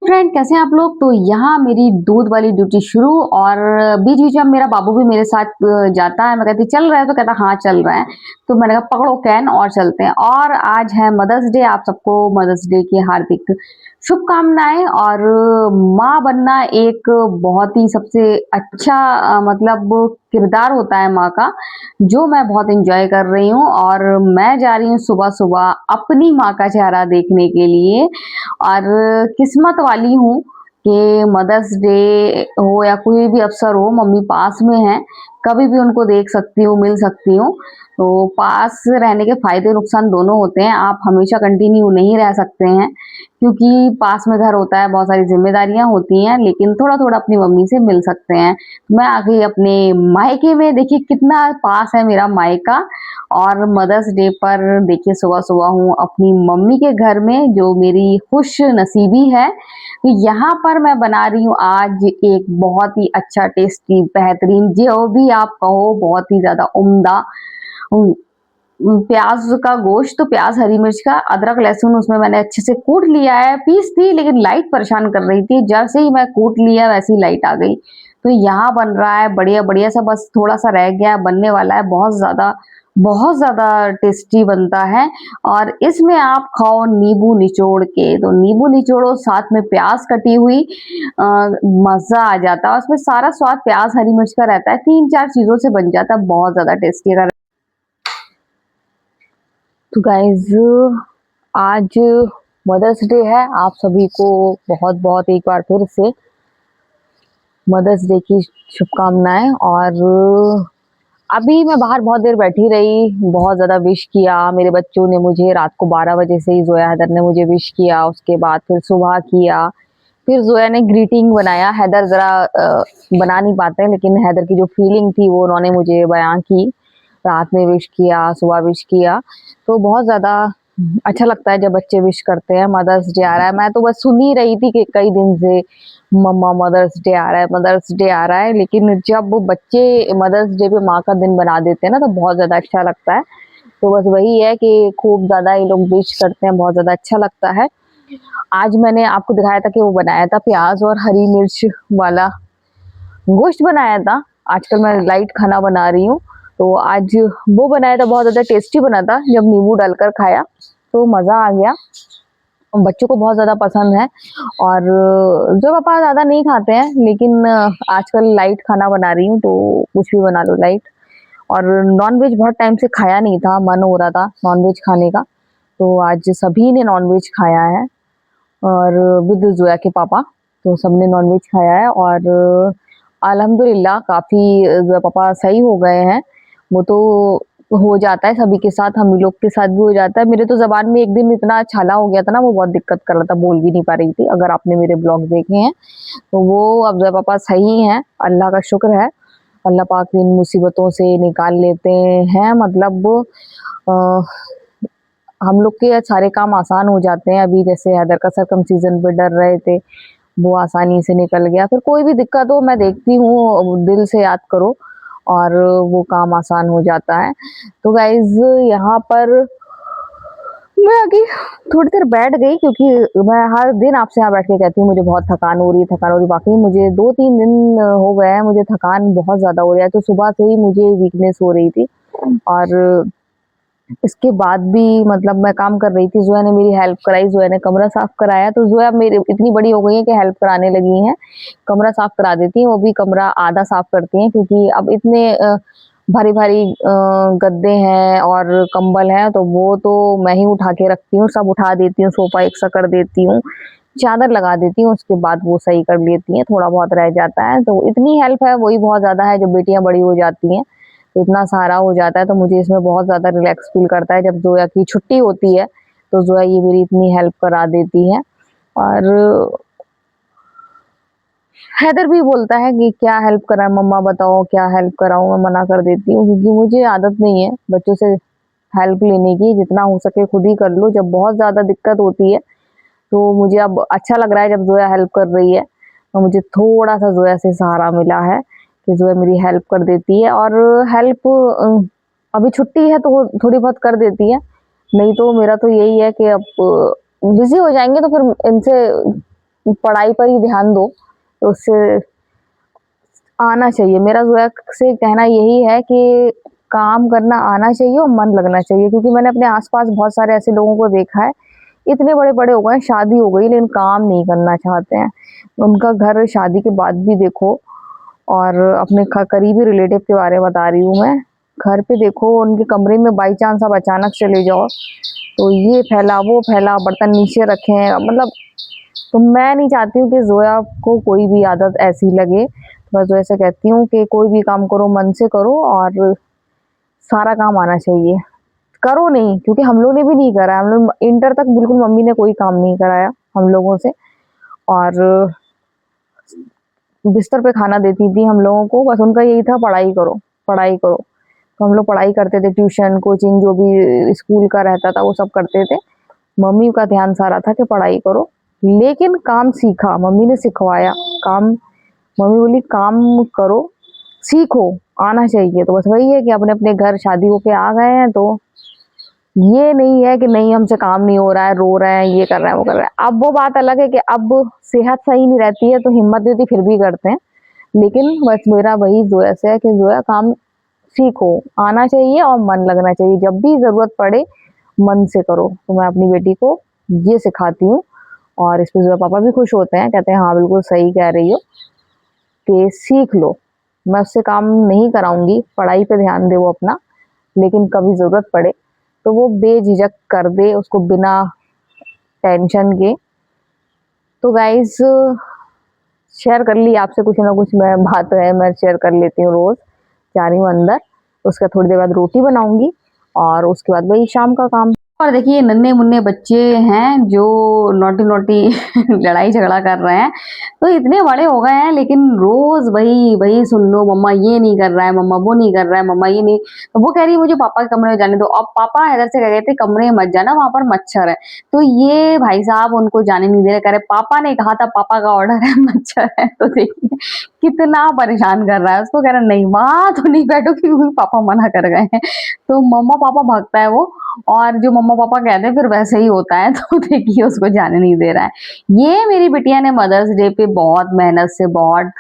Friend, कैसे हैं आप लोग। तो यहाँ मेरी दूध वाली ड्यूटी शुरू, और बीच बीच में मेरा बाबू भी मेरे साथ जाता है। मैं कहती चल रहा है, तो कहता हाँ चल रहा है। तो मैंने कहा पकड़ो कैन और चलते हैं। और आज है मदर्स डे। आप सबको मदर्स डे की हार्दिक शुभकामनाएं। और माँ बनना एक बहुत ही सबसे अच्छा मतलब किरदार होता है माँ का, जो मैं बहुत एंजॉय कर रही हूँ। और मैं जा रही हूँ सुबह सुबह अपनी माँ का चेहरा देखने के लिए। और किस्मत वाली हूँ कि मदर्स डे हो या कोई भी अवसर हो, मम्मी पास में है, कभी भी उनको देख सकती हूँ, मिल सकती हूँ। तो पास रहने के फायदे नुकसान दोनों होते हैं। आप हमेशा कंटिन्यू नहीं रह सकते हैं, क्योंकि पास में घर होता है, बहुत सारी जिम्मेदारियां होती हैं, लेकिन थोड़ा थोड़ा अपनी मम्मी से मिल सकते हैं। मैं आ गई अपने मायके में। देखिए कितना पास है मेरा मायका। और मदर्स डे पर देखिए सुबह सुबह हूँ अपनी मम्मी के घर में, जो मेरी खुश नसीबी है। तो यहाँ पर मैं बना रही हूँ आज एक बहुत ही अच्छा, टेस्टी, बेहतरीन, जो भी आप कहो, बहुत ही ज्यादा उम्दा प्याज का गोश्त। तो प्याज, हरी मिर्च का, अदरक, लहसुन उसमें मैंने अच्छे से कूट लिया है। पीस थी लेकिन लाइट परेशान कर रही थी, जैसे ही मैं कूट लिया वैसे ही लाइट आ गई। तो यहाँ बन रहा है बढ़िया बढ़िया सा, बस थोड़ा सा रह गया है, बनने वाला है। बहुत ज्यादा टेस्टी बनता है। और इसमें आप खाओ नींबू निचोड़ के, तो नींबू निचोड़ो, साथ में प्याज कटी हुई, मजा आ जाता है। उसमें सारा स्वाद प्याज हरी मिर्च का रहता है, तीन चार चीजों से बन जाता है, बहुत ज्यादा टेस्टी। अगर तो गाइज, आज मदर्स डे है। आप सभी को बहुत बहुत एक बार फिर से मदर्स डे की शुभकामनाएं। और अभी मैं बाहर बहुत देर बैठी रही, बहुत ज़्यादा विश किया। मेरे बच्चों ने मुझे रात को 12 बजे से ही, जोया हैदर ने मुझे विश किया, उसके बाद फिर सुबह किया, फिर जोया ने ग्रीटिंग बनाया। हैदर ज़रा बना नहीं पाते हैं, लेकिन हैदर की जो फीलिंग थी वो उन्होंने मुझे बयां की। रात में विश किया, सुबह विश किया। तो बहुत ज़्यादा अच्छा लगता है जब बच्चे विश करते हैं। मदर्स डे आ रहा है, मैं तो बस सुन ही रही थी कि कई दिन से मम्मा मदर्स डे आ रहा है, मदर्स डे आ रहा है। लेकिन जब वो बच्चे मदर्स डे पे माँ का दिन बना देते हैं ना, तो बहुत ज़्यादा अच्छा लगता है। तो बस वही है कि खूब ज़्यादा ये लोग विश करते हैं, बहुत ज़्यादा अच्छा लगता है। आज मैंने आपको दिखाया था कि वो बनाया था प्याज और हरी मिर्च वाला गोश्त बनाया था। आजकल मैं लाइट खाना बना रही हूँ, तो आज वो बनाया था, बहुत ज़्यादा टेस्टी बना था। जब नींबू डालकर खाया तो मज़ा आ गया। बच्चों को बहुत ज़्यादा पसंद है। और जो पापा ज़्यादा नहीं खाते हैं, लेकिन आजकल लाइट खाना बना रही हूँ, तो कुछ भी बना लो लाइट। और नॉनवेज बहुत टाइम से खाया नहीं था, मन हो रहा था नॉनवेज खाने का, तो आज सभी ने नॉनवेज खाया है। और विद जोया के पापा, तो सबने नॉनवेज खाया है। और अल्हम्दुलिल्लाह काफ़ी जोया पापा सही हो गए हैं। वो तो हो जाता है सभी के साथ, हम लोग के साथ भी हो जाता है। मेरे तो ज़बान में एक दिन इतना छाला हो गया था ना, वो बहुत दिक्कत कर रहा था, बोल भी नहीं पा रही थी। अगर आपने मेरे ब्लॉग देखे हैं तो वो अब जोया पापा सही हैं, अल्लाह का शुक्र है। अल्लाह पाक इन मुसीबतों से निकाल लेते हैं। मतलब अ, हम लोग के सारे काम आसान हो जाते हैं। अभी जैसे हैदर का सर्कमसिजन पे डर रहे थे, वो आसानी से निकल गया। फिर कोई भी दिक्कत हो, मैं देखती हूँ, दिल से याद करो और वो काम आसान हो जाता है। तो गाइज, यहाँ पर मैं आगे थोड़ी देर बैठ गई, क्योंकि मैं हर दिन आपसे यहाँ बैठ के कहती हूँ मुझे बहुत थकान हो रही है, थकान हो रही है। वाकई मुझे 2-3 दिन हो गए हैं, मुझे थकान बहुत ज़्यादा हो रही है। तो सुबह से ही मुझे वीकनेस हो रही थी, और इसके बाद भी मतलब मैं काम कर रही थी। जोया ने मेरी हेल्प कराई, जोया ने कमरा साफ कराया। तो जोया मेरी इतनी बड़ी हो गई है कि हेल्प कराने लगी हैं, कमरा साफ करा देती हैं। वो भी कमरा आधा साफ करती हैं, क्योंकि अब इतने भारी भारी गद्दे हैं और कंबल हैं, तो वो तो मैं ही उठा के रखती हूँ, सब उठा देती हूँ, सोफा एक सा कर देती हूँ, चादर लगा देती हूँ, उसके बाद वो सही कर लेती हैं। थोड़ा बहुत रह जाता है, तो इतनी हेल्प है, वही बहुत ज़्यादा है। जब बेटियाँ बड़ी हो जाती हैं तो इतना सहारा हो जाता है, तो मुझे इसमें बहुत ज़्यादा रिलैक्स फील करता है। जब जोया की छुट्टी होती है तो जोया ये मेरी इतनी हेल्प करा देती है। और हैदर भी बोलता है कि क्या हेल्प करा मम्मा, बताओ क्या हेल्प कराऊं। मैं मना कर देती हूँ, क्योंकि मुझे आदत नहीं है बच्चों से हेल्प लेने की। जितना हो सके खुद ही कर लो। जब बहुत ज़्यादा दिक्कत होती है तो मुझे अब अच्छा लग रहा है जब जोया हेल्प कर रही है, तो मुझे थोड़ा सा जोया से सहारा मिला है कि जोया मेरी हेल्प कर देती है। और हेल्प अभी छुट्टी है तो वो थोड़ी बहुत कर देती है, नहीं तो मेरा तो यही है कि अब बिजी हो जाएंगे तो फिर इनसे पढ़ाई पर ही ध्यान दो, तो उससे आना चाहिए। मेरा जोया से कहना यही है कि काम करना आना चाहिए और मन लगना चाहिए, क्योंकि मैंने अपने आस-पास बहुत सारे ऐसे लोगों को देखा है, इतने बड़े-बड़े हो गए हैं, शादी हो गई लेकिन काम नहीं करना चाहते हैं। उनका घर शादी के बाद भी देखो, और अपने करीबी रिलेटिव के बारे में बता रही हूँ मैं, घर पे देखो उनके कमरे में बाई चांस आप अचानक चले जाओ, तो ये फैला, वो फैला, बर्तन नीचे रखे हैं, मतलब तो मैं नहीं चाहती हूँ कि ज़ोया को कोई भी आदत ऐसी लगे। तो मैं ज़ोया से कहती हूँ कि कोई भी काम करो मन से करो, और सारा काम आना चाहिए। करो नहीं, क्योंकि हम लोग ने भी नहीं करा, हम लोग इंटर तक बिल्कुल मम्मी ने कोई काम नहीं कराया हम लोगों से, और बिस्तर पे खाना देती थी हम लोगों को, बस उनका यही था पढ़ाई करो, पढ़ाई करो। तो हम लोग पढ़ाई करते थे, ट्यूशन, कोचिंग जो भी स्कूल का रहता था वो सब करते थे। मम्मी का ध्यान सारा था कि पढ़ाई करो, लेकिन काम सीखा, मम्मी ने सिखवाया काम। मम्मी बोली काम करो, सीखो, आना चाहिए। तो बस वही है कि अपने-अपने घर शादी होके आ गए हैं, तो ये नहीं है कि नहीं हमसे काम नहीं हो रहा है, रो रहे हैं, ये कर रहे हैं, वो कर रहे हैं। अब वो बात अलग है कि अब सेहत सही नहीं रहती है तो हिम्मत नहीं होती, फिर भी करते हैं। लेकिन बस मेरा वही ज़ोया से है कि ज़ोया काम सीखो, आना चाहिए और मन लगना चाहिए। जब भी ज़रूरत पड़े मन से करो। तो मैं अपनी बेटी को ये सिखाती हूँ, और इस पे ज़ोया पापा भी खुश होते हैं, कहते हैं हाँ बिल्कुल सही कह रही हो कि सीख लो। मैं उससे काम नहीं कराऊँगी, पढ़ाई पे ध्यान दे वो अपना, लेकिन कभी ज़रूरत पड़े तो वो बेझिझक कर दे, उसको बिना टेंशन के। तो गाइज़, शेयर कर ली आपसे कुछ ना कुछ मैं बात है, मैं शेयर कर लेती हूँ रोज़। जा रही हूँ अंदर, उसके बाद थोड़ी देर बाद रोटी बनाऊँगी, और उसके बाद वही शाम का काम। और देखिए नन्हे-मुन्ने बच्चे हैं जो नॉटी-नॉटी लड़ाई झगड़ा कर रहे हैं। तो इतने बड़े हो गए हैं, लेकिन रोज़ वही वही सुन लो, मम्मा ये नहीं कर रहा है, मम्मा वो नहीं कर रहा है, मम्मा ये नहीं। तो वो कह रही है मुझे पापा के कमरे में जाने दो। अब पापा इधर से कह रहे थे कमरे में मत जाना, वहाँ पर मच्छर है। तो ये भाई साहब उनको जाने नहीं दे रहे, कह रहे पापा ने कहा था, पापा का ऑर्डर है, मच्छर है। तो देखिए कितना परेशान कर रहा है उसको, कह रहा नहीं वहाँ तो नहीं बैठोगी क्योंकि पापा मना कर गए हैं। तो मम्मा पापा भागता है वो, और जो मम्मा पापा कहते हैं फिर वैसे ही होता है। तो देखिए उसको जाने नहीं दे रहा है। ये मेरी बिटिया ने मदर्स डे पे बहुत मेहनत से, बहुत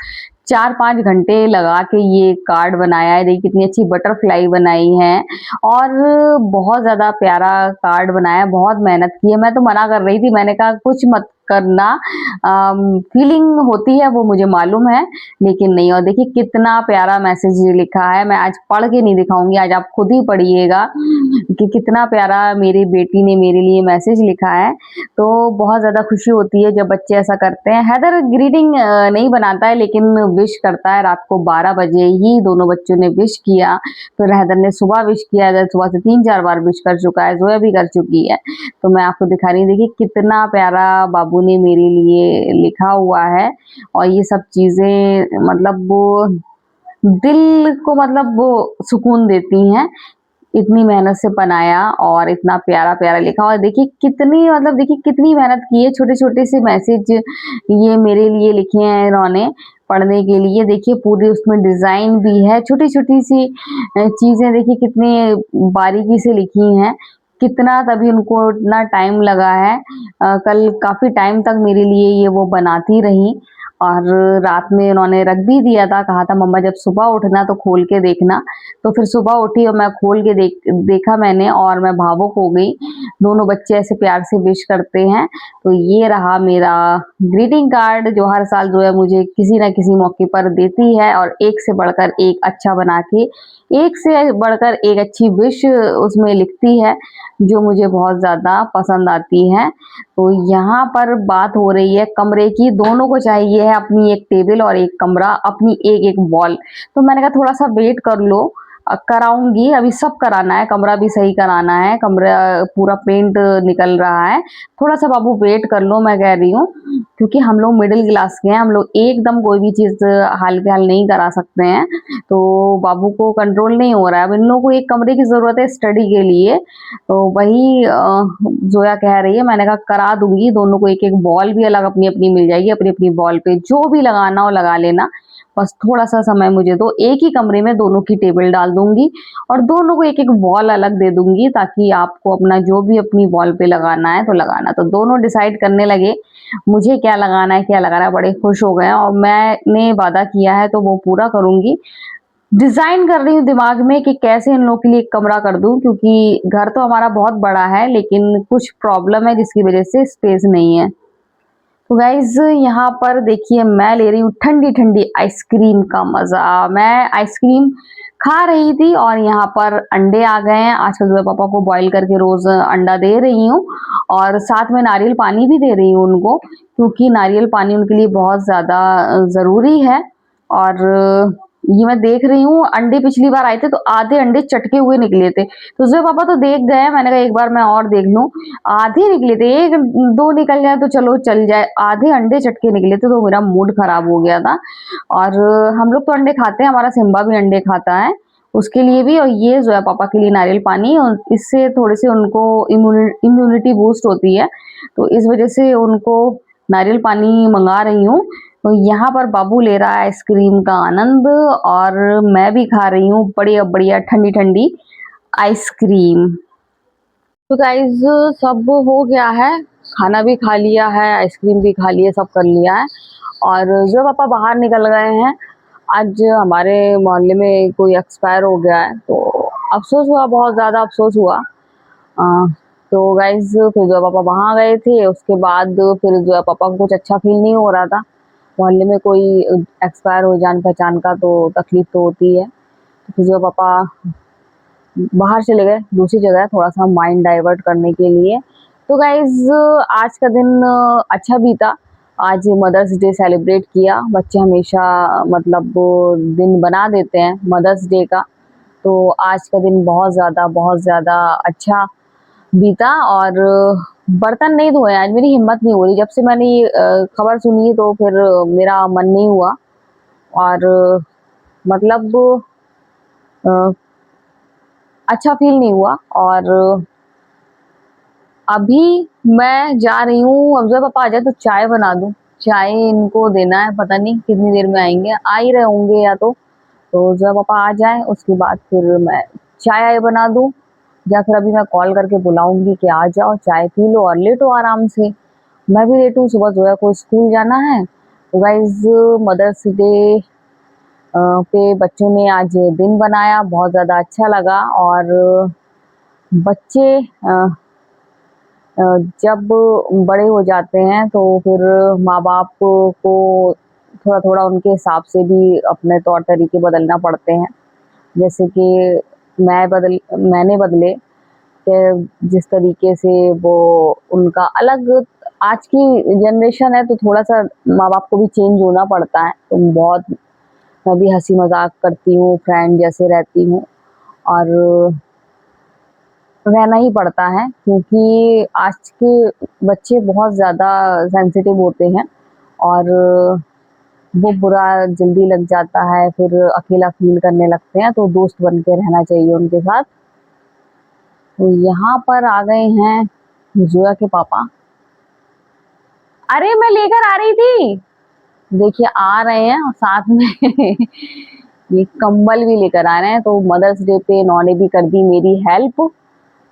4-5 घंटे लगा के ये कार्ड बनाया है। देखिए कितनी अच्छी बटरफ्लाई बनाई है, और बहुत ज़्यादा प्यारा कार्ड बनाया है, बहुत मेहनत की है। मैं तो मना कर रही थी, मैंने कहा कुछ मत करना, फीलिंग होती है वो मुझे मालूम है, लेकिन नहीं। और देखिए कितना प्यारा मैसेज लिखा है, मैं आज पढ़ के नहीं दिखाऊंगी, आज आप खुद ही पढ़िएगा कि कितना प्यारा मेरी बेटी ने मेरे लिए मैसेज लिखा है। तो बहुत ज़्यादा खुशी होती है जब बच्चे ऐसा करते हैं। हैदर ग्रीटिंग नहीं बनाता है, लेकिन विश करता है। रात को 12 बजे ही दोनों बच्चों ने विश किया, फिर हैदर ने सुबह विश किया, हैदर सुबह से 3-4 बार विश कर चुका है, ज़ोया भी कर चुकी है। तो मैं आपको दिखा रही हूँ, देखिए कितना प्यारा बाबू ने मेरे लिए लिखा हुआ है। और ये सब चीज़ें मतलब वो दिल को मतलब वो सुकून देती हैं। इतनी मेहनत से बनाया और इतना प्यारा-प्यारा लिखा, और देखिए कितनी मतलब देखिए कितनी मेहनत की है। छोटे-छोटे से मैसेज ये मेरे लिए लिखे हैं इन्होंने पढ़ने के लिए। देखिए पूरी उसमें डिज़ाइन भी है, छोटी-छोटी सी चीज़ें देखिए कितनी बारीकी से लिखी हैं। कितना तभी उनको इतना टाइम लगा है। कल काफ़ी टाइम तक मेरे लिए ये वो बनाती रहीं, और रात में उन्होंने रख भी दिया था, कहा था मम्मा जब सुबह उठना तो खोल के देखना। तो फिर सुबह उठी और मैं खोल के देखा मैंने, और मैं भावुक हो गई। दोनों बच्चे ऐसे प्यार से विश करते हैं। तो ये रहा मेरा ग्रीटिंग कार्ड, जो हर साल जो है मुझे किसी न किसी मौके पर देती है, और एक से बढ़कर एक अच्छा बना के, एक से बढ़कर एक अच्छी विश उसमें लिखती है, जो मुझे बहुत ज़्यादा पसंद आती है। तो यहाँ पर बात हो रही है कमरे की, दोनों को चाहिए है अपनी एक टेबल और एक कमरा, अपनी एक-एक वॉल। तो मैंने कहा थोड़ा-सा वेट कर लो, कराऊँगी, अभी सब कराना है, कमरा भी सही कराना है, कमरा पूरा पेंट निकल रहा है। थोड़ा-सा बाबू वेट कर लो, मैं कह रही हूँ, क्योंकि हम लोग मिडिल क्लास के हैं, हम लोग एकदम कोई भी चीज़ हाल-फिलहाल नहीं करा सकते हैं। तो बाबू को कंट्रोल नहीं हो रहा है। अब इन लोगों को एक कमरे की ज़रूरत है स्टडी के लिए, तो वही ज़ोया कह रही है। मैंने कहा करा दूँगी, दोनों को एक-एक बॉल भी अलग अपनी-अपनी मिल जाएगी, अपनी-अपनी बॉल पे जो भी लगाना हो लगा लेना। बस थोड़ा सा समय मुझे दो, एक ही कमरे में दोनों की टेबल डाल दूंगी और दोनों को एक एक वॉल अलग दे दूंगी, ताकि आपको अपना जो भी अपनी वॉल पे लगाना है तो लगाना। तो दोनों डिसाइड करने लगे मुझे क्या लगाना है क्या लगाना है, बड़े खुश हो गए और मैंने वादा किया है तो वो पूरा करूंगी। डिजाइन कर रही हूँ दिमाग में कि कैसे इन लोगों के लिए एक कमरा कर दूं, क्योंकि घर तो हमारा बहुत बड़ा है लेकिन कुछ प्रॉब्लम है जिसकी वजह से स्पेस नहीं है। तो गाइज यहाँ पर देखिए मैं ले रही हूँ ठंडी ठंडी आइसक्रीम का मजा। मैं आइसक्रीम खा रही थी और यहाँ पर अंडे आ गए हैं। आजकल जो पापा को बॉईल करके रोज अंडा दे रही हूँ और साथ में नारियल पानी भी दे रही हूँ उनको, क्योंकि नारियल पानी उनके लिए बहुत ज्यादा जरूरी है। और ये मैं देख रही हूँ अंडे पिछली बार आए थे तो आधे अंडे चटके हुए निकले थे, तो उसमें पापा तो देख गए, मैंने कहा एक बार मैं और देख लूं। आधे निकले थे, एक दो निकल जाए तो चलो चल जाए, आधे अंडे चटके निकले थे तो मेरा मूड खराब हो गया था। और हम लोग तो अंडे खाते हैं, हमारा सिम्बा भी अंडे खाता है, उसके लिए भी। और ये जो है पापा के लिए नारियल पानी, और इससे थोड़े से उनको इम्यूनिटी बूस्ट होती है, तो इस वजह से उनको नारियल पानी मंगा रही हूँ। तो यहाँ पर बाबू ले रहा है आइसक्रीम का आनंद और मैं भी खा रही हूँ बढ़िया बढ़िया ठंडी ठंडी आइसक्रीम। तो गाइज सब हो गया है, खाना भी खा लिया है, आइसक्रीम भी खा लिया, सब कर लिया है। और जो पापा बाहर निकल गए हैं, आज हमारे मोहल्ले में कोई एक्सपायर हो गया है, तो अफसोस हुआ, बहुत ज़्यादा अफसोस हुआ। तो गाइज फिर जो पापा वहाँ गए थे, उसके बाद फिर जो है पापा को कुछ अच्छा फील नहीं हो रहा था। मोहल्ले में कोई एक्सपायर हो जान पहचान का तो तकलीफ तो होती है। तो फिर जो पापा बाहर चले गए दूसरी जगह, थोड़ा सा माइंड डाइवर्ट करने के लिए। तो गाइज आज का दिन अच्छा बीता। आज मदर्स डे सेलिब्रेट किया, बच्चे हमेशा मतलब दिन बना देते हैं मदर्स डे का, तो आज का दिन बहुत ज़्यादा अच्छा बीता। और बर्तन नहीं धोए, आज मेरी हिम्मत नहीं हो रही, जब से मैंने ये खबर सुनी तो फिर मेरा मन नहीं हुआ। और मतलब अच्छा फील नहीं हुआ। और अभी मैं जा रही हूँ, अब जब पापा आ जाए तो चाय बना दूँ, चाय इनको देना है, पता नहीं कितनी देर में आएंगे, आ ही रहे होंगे या तो जब पापा आ जाए उसके बाद फिर मैं चाय बना दूँ, या फिर अभी मैं कॉल करके बुलाऊंगी कि आ जाओ चाय पी लो और लेटो आराम से। मैं भी लेटूँ, सुबह जो है को स्कूल जाना है। तो गाइज मदर्स डे पे बच्चों ने आज दिन बनाया, बहुत ज़्यादा अच्छा लगा। और बच्चे जब बड़े हो जाते हैं तो फिर माँ बाप को थोड़ा थोड़ा उनके हिसाब से भी अपने तौर तरीके बदलना पड़ते हैं। जैसे कि मैंने बदले कि जिस तरीके से वो उनका अलग, आज की जनरेशन है तो थोड़ा सा माँ बाप को भी चेंज होना पड़ता है। तो बहुत मैं भी हंसी मजाक करती हूँ, फ्रेंड जैसे रहती हूँ, और रहना ही पड़ता है, क्योंकि आज के बच्चे बहुत ज़्यादा सेंसिटिव होते हैं और वो बुरा जल्दी लग जाता है, फिर अकेला फील करने लगते हैं, तो दोस्त बन के रहना चाहिए उनके साथ। तो यहाँ पर आ गए हैं जोया के पापा। अरे मैं लेकर आ रही थी, देखिए आ रहे हैं और साथ में ये कंबल भी लेकर आ रहे हैं। तो मदर्स डे पे इन्होंने भी कर दी मेरी हेल्प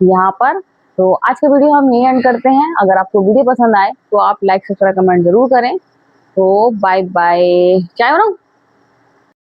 यहाँ पर। तो आज का वीडियो हम यही एंड करते हैं। अगर आपको वीडियो पसंद आए तो आप लाइक सब्सक्राइब कमेंट जरूर करें। तो बाय बाय, चाय बनाऊं?